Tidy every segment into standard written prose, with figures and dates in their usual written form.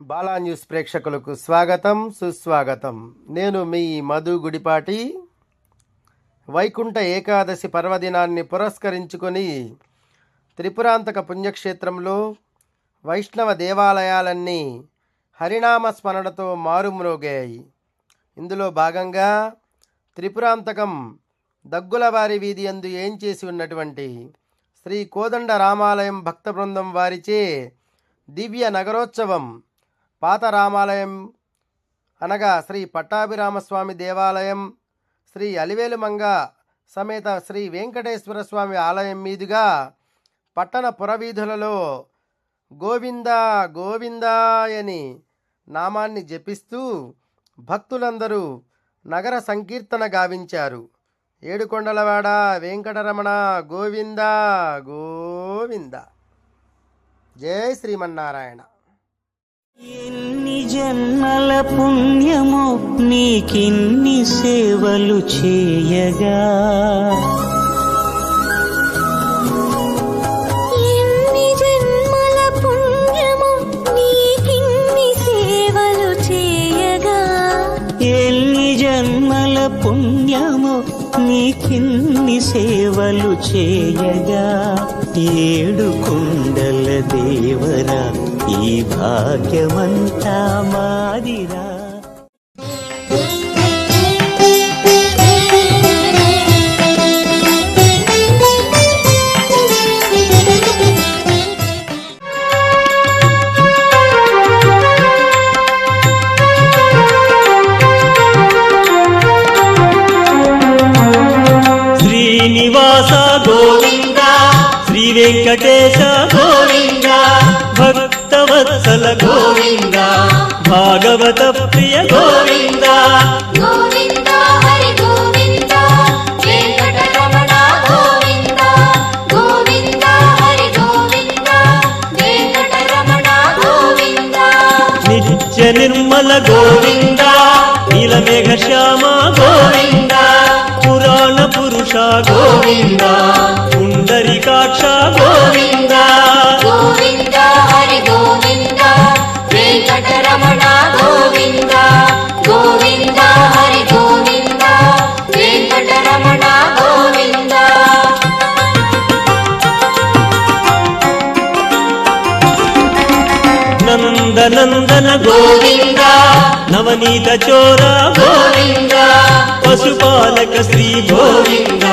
Bala news ప్రేక్షకులకు స్వాగతం సుస్వాగతం. నేను మీ మధు గుడిపాటి. వైకుంఠ ఏకాదశి పర్వదినాన్ని పురస్కరించుకొని త్రిపురాంతక పుణ్యక్షేత్రంలో వైష్ణవ దేవాలయాలన్నీ హరినామ స్మరణతో మారుమ్రోగాయి. ఇందులో భాగంగా త్రిపురాంతకం దగ్గులవారి వీధి యందు ఏం చేసి ఉన్నటువంటి శ్రీ కోదండ రామాలయం భక్త బృందం వారిచే దివ్య నగరోత్సవం, పాత రామాలయం అనగా శ్రీ పట్టాభిరామస్వామి దేవాలయం, శ్రీ అలివేలుమంగ సమేత శ్రీ వెంకటేశ్వర స్వామి ఆలయం మీదుగా పట్టణ పురవీధులలో గోవిందా గోవిందాయని నామాన్ని జపిస్తూ భక్తులందరూ నగర సంకీర్తన గావించారు. ఏడుకొండలవాడ వెంకటరమణ గోవిందా గోవింద. జై శ్రీమన్నారాయణ. ఎన్ని జన్మల పుణ్యమో నీకిన్ని సేవలు చేయగా, ఎన్ని జన్మల పుణ్యమో నీకిన్ని సేవలు చేయగా, ఎన్ని జన్మల పుణ్యమో నీకిన్ని సేవలు చేయగా, ఏడు కుండల దేవరా ఈ భాగ్యమంతా మాదిరా. శ్రీనివాస గోవింద, శ్రీ వెంకటేశ గోవింద, భక్తవత్సల గోవింద, భాగవత ప్రియ గోవింద. గోవింద హరి గోవింద, వెంకటరమణ గోవింద, గోవింద హరి గోవింద, వెంకటరమణ గోవింద. నిత్య నిర్మల గోవింద, నీలమేఘ శ్యామ గోవింద, పురాణ పురుష గోవింద, పుండరీకాక్ష గోవింద. గోవింద హరి గోవింద, వెంకటరమణ గోవింద, గోవింద హరి గోవింద, వెంకటరమణ గోవింద. నందనందన గోవింద, నవనీత చోర గోవింద, పశుపాలక శ్రీ గోవింద,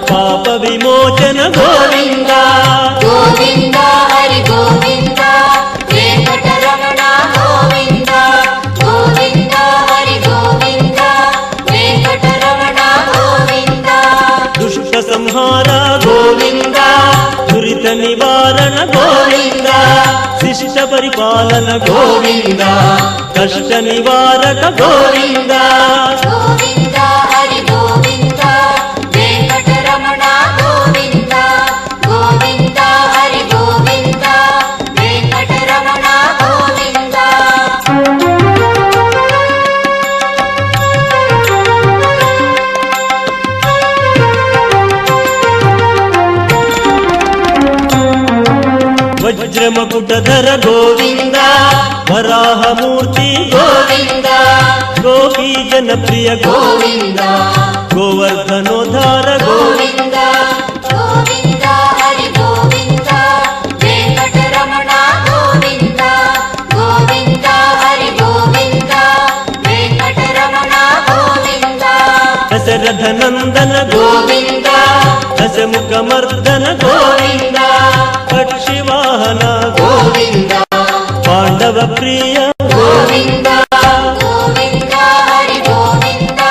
పాప విమోచన గోవింద. గోవింద హరి గోవింద, వెంకటరమణ గోవింద, గోవింద హరి గోవింద, వెంకటరమణ గోవింద. దుష్ట సంహార గోవింద, దురిత నివారణ గోవింద, శిష్ట పరిపాలన గోవింద, కష్ట నివారక గోవింద. గోవింద హరి గోవింద, వెంకటరమణ గోవింద, గోవింద హరి గోవింద, వెంకటరమణ గోవింద. వజ్రమకుటధర గోవింద, వరాహమూర్తి గోవింద, గోపీ జనప్రియ గోవింద, గోవర్ధనోద్ధార గోవింద. గోవింద హరి గోవింద, వెంకటరమణ గోవింద, గోవింద హరి గోవింద, వెంకటరమణ గోవింద. దశరథ నందన గోవింద, దశముఖ మర్దన గోవింద, పక్షివాహన గోవింద, పాండవ ప్రియ గోవింద. గోవింద హరి గోవింద,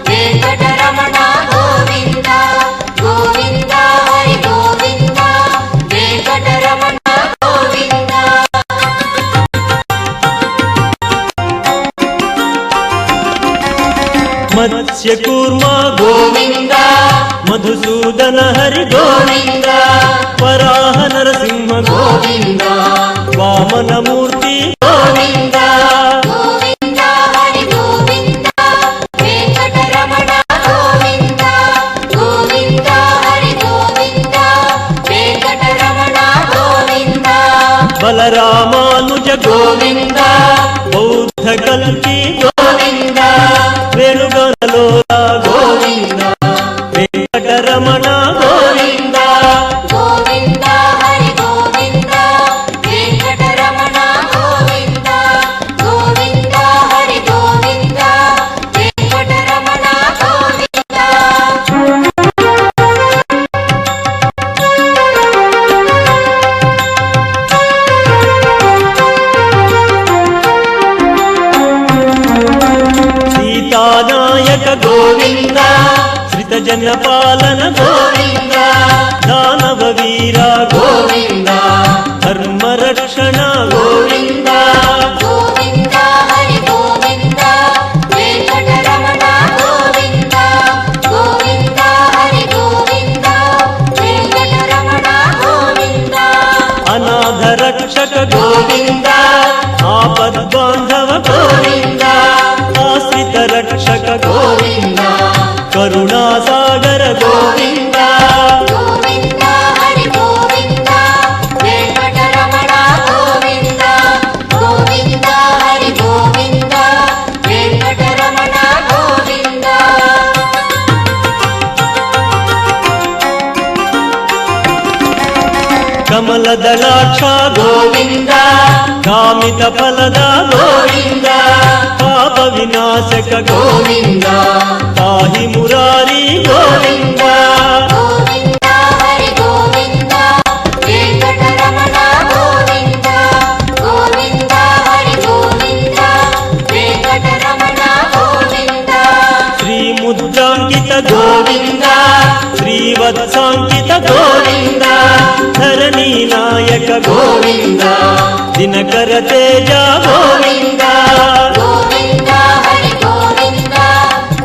వెంకటరమణ గోవింద, గోవింద హరి గోవింద, వెంకటరమణ గోవింద. మత్స్య కూర్మ గోవింద, మధుసూదన హరి గోవింద, వరాహ నరసింహ గోవింద, వామనమూర్తి గోవింద. గోవింద హరి గోవింద, వెంకటరమణ గోవింద, గోవింద హరి గోవింద, వెంకటరమణ గోవింద. బలరామానుజ ಗೋವಿಂದ ಬೌದ್ಧ ಕಲ್ಕಿ ಗೋವಿಂದ ವೇಣುಗಾನಲೋಲ ಗೋವಿಂದ ವೆಂಕಟರಮಣ ಗೋವಿಂದ ಗೋವಿಂದ ಹರಿ ಗೋವಿಂದ ವೆಂಕಟರಮಣ ಗೋವಿಂದ ಗೋವಿಂದ ಹರಿ ಗೋವಿಂದ ವೆಂಕಟರಮಣ ಗೋವಿಂದ ಸೀತಾನಾಯಕ ಗೋವಿಂದ ಶ್ರಿತ ಜನಪಾಲನ ಗೋವಿಂದ ದಾನವ ವೀರ ಗೋವಿಂದ ಧರ್ಮ ರಕ್ಷಣ ಗೋವಿಂದ ಗೋವಿಂದ ಹರಿ ಗೋವಿಂದ ವೆಂಕಟರಮಣ ಗೋವಿಂದ ಗೋವಿಂದ ಹರಿ ಗೋವಿಂದ ವೆಂಕಟರಮಣ ಗೋವಿಂದ ಅನಾಥ ರಕ್ಷಕ ಗೋವಿಂದ ಆಪದ್ಬಾಂಧವ ಗೋವಿಂದ ಆಶ್ರಿತ ರಕ್ಷಕ ಗೋವಿಂದ ಕರುಣಾಸಾಗರ ಗೋವಿಂದ ಗೋವಿಂದ ಹರಿ ಗೋವಿಂದ ವೆಂಕಟರಮಣ ಗೋವಿಂದ ಗೋವಿಂದ ಹರಿ ಗೋವಿಂದ ವೆಂಕಟರಮಣ ಗೋವಿಂದ ಕಮಲದಳಾಕ್ಷ ಗೋವಿಂದ ಕಾಮಿತ ಫಲದ ಗೋವಿಂದ ಪಾಪ ವಿನಾಶಕ ಗೋವಿಂದ ಪಾಹಿ ಮುರಾರಿ ಗೋವಿಂದ ಗೋವಿಂದ ಹರಿ ಗೋವಿಂದ ವೆಂಕಟರಮಣ ಗೋವಿಂದ ಗೋವಿಂದ ಹರಿ ಗೋವಿಂದ ವೆಂಕಟರಮಣ ಗೋವಿಂದ ಶ್ರೀ ಮುದ್ರಾಂಕಿತ ಗೋವಿಂದ ಶ್ರೀವತ್ಸಾಂಕಿತ ಗೋವಿಂದ ಧರಣಿ ನಾಯಕ ಗೋವಿಂದ ದಿನಕರ ತೇಜ ಗೋವಿಂದ ಗೋವಿಂದ ಹರಿ ಗೋವಿಂದ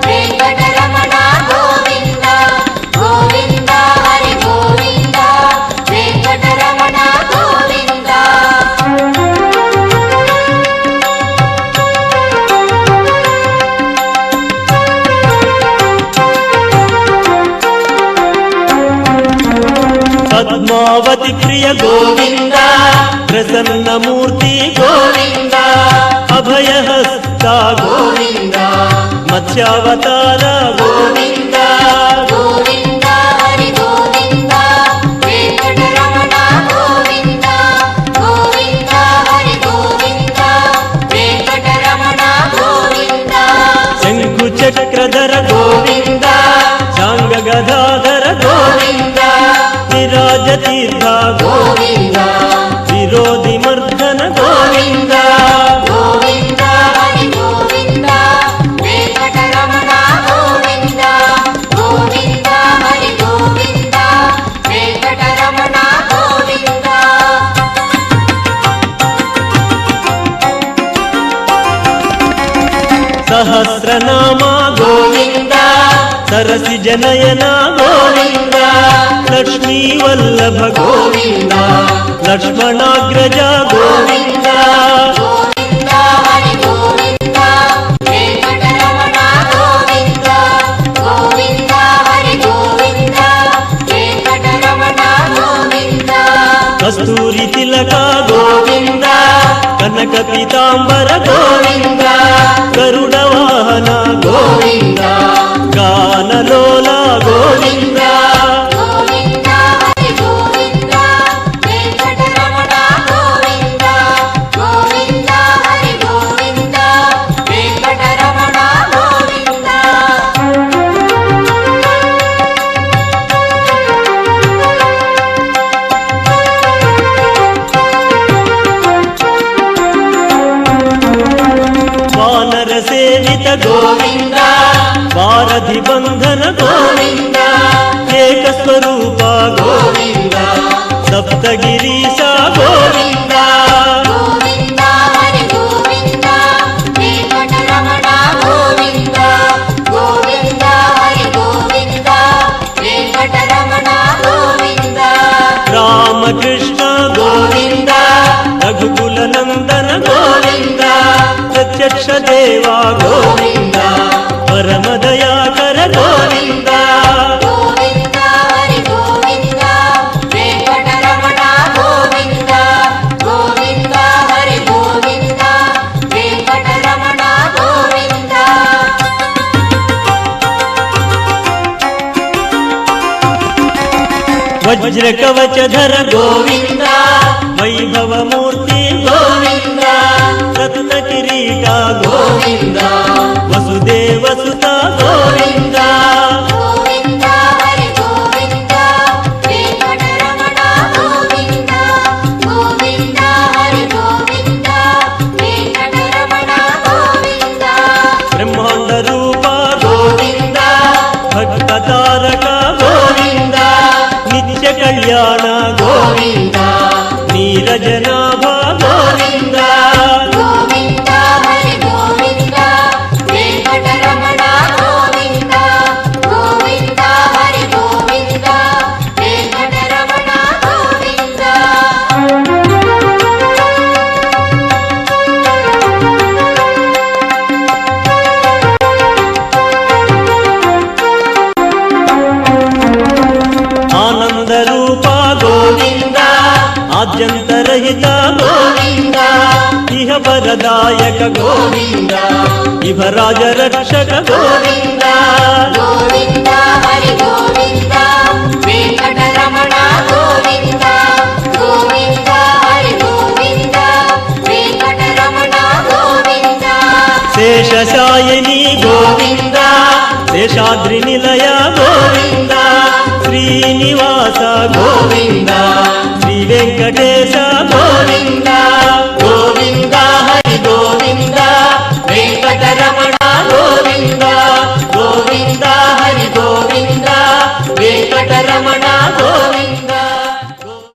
ವೆಂಕಟರಮಣ ಗೋವಿಂದ ಗೋವಿಂದ ಹರಿ ಗೋವಿಂದ ವೆಂಕಟರಮಣ ಗೋವಿಂದ ಪದ್ಮಾವತಿ ಪ್ರಿಯ ಗೋವಿಂದ ಪ್ರಸನ್ನ ಮೂರ್ತಿ ಗೋವಿಂದ ಅಭಯ ಹಸ್ತ ಗೋವಿಂದ ಮತ್ಸ್ಯಾವತಾರ ಗೋವಿಂದ ಗೋವಿಂದ ಹರಿ ಗೋವಿಂದ ವೆಂಕಟರಮಣ ಗೋವಿಂದ ಗೋವಿಂದ ಹರಿ ಗೋವಿಂದ ವೆಂಕಟರಮಣ ಗೋವಿಂದ ಶಂಕು ಚಕ್ರಧರ ಗೋವಿಂದ ಶಾಂಗ ಗದಾಧರ ಗೋವಿಂದ ವಿರಾಜ ತೀರ್ಥ ಗೋವಿಂದ ವಿರೋಧಿ ಮರ್ದನ ಗೋವಿಂದ ಗೋವಿಂದ ಹರಿ ಗೋವಿಂದ ವೆಂಕಟರಮಣ ಗೋವಿಂದ ಗೋವಿಂದ ಹರಿ ಗೋವಿಂದ ವೆಂಕಟರಮಣ ಗೋವಿಂದ ಸಹಸ್ರನಾಮ ಗೋವಿಂದ ಸರಸಿ ಜನಯನ ಗೋವಿಂದ ಲಕ್ಷ್ಮೀ ವಲ್ಲಭ ಗೋವಿಂದ ಲಕ್ಷ್ಮಣಾಗ್ರಜ ಗೋವಿಂದ ಗೋವಿಂದ ಹರಿ ಗೋವಿಂದ ವೆಂಕಟರಮಣ ಗೋವಿಂದ ಗೋವಿಂದ ಹರಿ ಗೋವಿಂದ ವೆಂಕಟರಮಣ ಗೋವಿಂದ ಕಸ್ತೂರಿ ತಿಲಕ ಗೋವಿಂದ ಕನಕ ಪೀತಾಂಬರ ಗೋವಿಂದ ಗರುಡ ವಾಹನ ಗೋವಿಂದ ಗಾನಲೋಲ ಗೋವಿಂದ ಗೋವಿಂದ ಹರಿ ಗೋವಿಂದ ವೆಂಕಟರಮಣ ಗೋವಿಂದ ಗೋವಿಂದ ಹರಿ ಗೋವಿಂದ ವೆಂಕಟರಮಣ ಗೋವಿಂದ ವಾನರ ಸೇವಿತ ಗೋವಿಂದ ವಾರಧಿ ಬಂಧನ ಗೋವಿಂದ ಏಕ ಸ್ವರೂಪ ಗೋವಿಂದ ಸಪ್ತಗಿರೀಶ ಗೋವಿಂದ ಗೋವಿಂದ ಹರಿ ಗೋವಿಂದ ವೆಂಕಟರಮಣ ಗೋವಿಂದ ಗೋವಿಂದ ಹರಿ ಗೋವಿಂದ ವೆಂಕಟರಮಣ ಗೋವಿಂದ ರಾಮಕೃಷ್ಣ ಗೋವಿಂದ ರಘುಕುಲ ನಂದನ ಗೋವಿಂದ ಪ್ರತ್ಯಕ್ಷ ದೇವ ಗೋವಿಂದ ಪರಮ ದಯಾಕರ ಗೋವಿಂದ ಗೋವಿಂದ ಹರಿ ಗೋವಿಂದ ವೆಂಕಟರಮಣ ಗೋವಿಂದ ಗೋವಿಂದ ಹರಿ ಗೋವಿಂದ వజ్ర కవచధర గోవింద వైభవమూర్తి గోవింద రత్న కిరీట గోవింద వసుదేవసుత గోవింద గోవింద హరి గోవింద వెంకటరమణ గోవింద గోవింద హరి గోవింద వెంకటరమణ గోవింద బ్రహ్మాండ రూప గోవింద భక్త తారక గోవింద నిత్య కళ్యాణ గోవింద నీరజనాభ గోవింద గోవింద హరి గోవింద వెంకటరమణ గోవింద గోవింద హరి గోవింద వెంకటరమణ గోవింద ఆనంద రూప గోవింద ఆద్యంతరహిత గోవింద ఇహ వరదాయక గోవింద ఇహ రాజరక్షక గోవింద గోవింద హరి గోవింద వెంకటరమణ గోవింద గోవింద హరి గోవింద వెంకటరమణ గోవింద శేషశాయిని గోవింద శేషాద్రి నిలయ గోవింద శ్రీనివాస గోవింద